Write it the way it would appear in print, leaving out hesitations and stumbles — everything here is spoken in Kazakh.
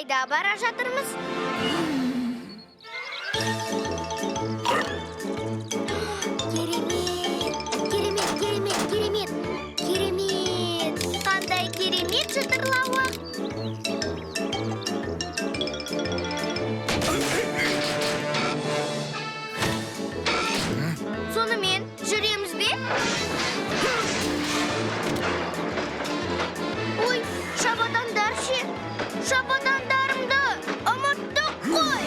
Қайда бара жатырмыз? Керемет! Қандай керемет шытырлауық! Сонымен жүреміз бе? Ой, шабадандар ше! Шабадандарымды ұмыттық қой!